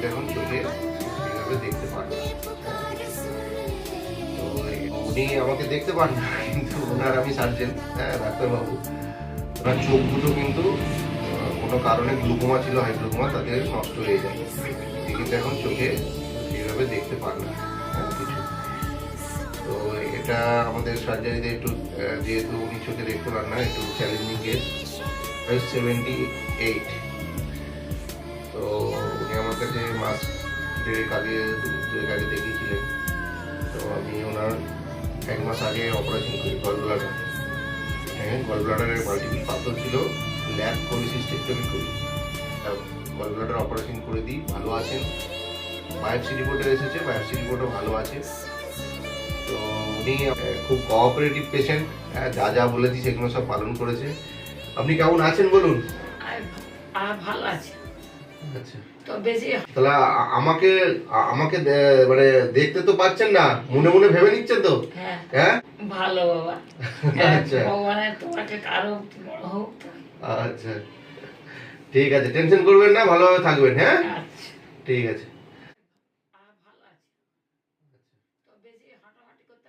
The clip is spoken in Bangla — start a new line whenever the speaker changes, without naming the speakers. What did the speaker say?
কিন্তু এখন চোখে এইভাবে দেখতে পান না। তো উনি আমাকে দেখতে পান না, কিন্তু ওনার আমি সার্জেন, হ্যাঁ ডাক্তারবাবু, ওনার চোখ দুটো কিন্তু কোনো কারণে গ্লুকোমা ছিল, হাইড্রোকোমা, তাদের নষ্ট হয়ে যায়, কিন্তু এখন চোখে সেইভাবে দেখতে পান না কিছু। তো এটা আমাদের সার্জারিতে একটু যেহেতু উনি চোখে দেখতে পান না, একটু চ্যালেঞ্জিং কেস। 78। তো উনি আমার কাছে মাস দেড়েক আগে দেখিয়েছিলেন। তো আমি ওনার 1 মাস আগে অপারেশন করি গল ব্লাডার। হ্যাঁ, গল ব্লাডারের মাল্টিপল পাথর ছিল, ল্যাব কোলিসিস্টেক্টমি করি, গল ব্লাডার অপারেশন করে দিই, ভালো আছেন। বায়োপসি রিপোর্টে এসেছে, বায়োপসি রিপোর্টও ভালো আছে। তো উনি খুব কোঅপারেটিভ পেশেন্ট, যা যা বলেছি সেগুলো সব পালন করেছে। আপনি কেমন আছেন বলুন?
ভালো আছে।
আচ্ছা,
তো বেশি
তাহলে আমাকে আমাকে মানে দেখতে তো পাচ্ছেন না, মনে মনে ভেবে নিচ্ছেন তো?
হ্যাঁ
হ্যাঁ,
ভালো বাবা।
আচ্ছা
ভগবানের তোমাকে কারো বড় হোক।
আচ্ছা, ঠিক আছে, টেনশন করবেন না, ভালোভাবে থাকবেন। হ্যাঁ,
আচ্ছা
ঠিক আছে।
ভালো আছে। তো বেশি হাঁটাহাঁটি করতে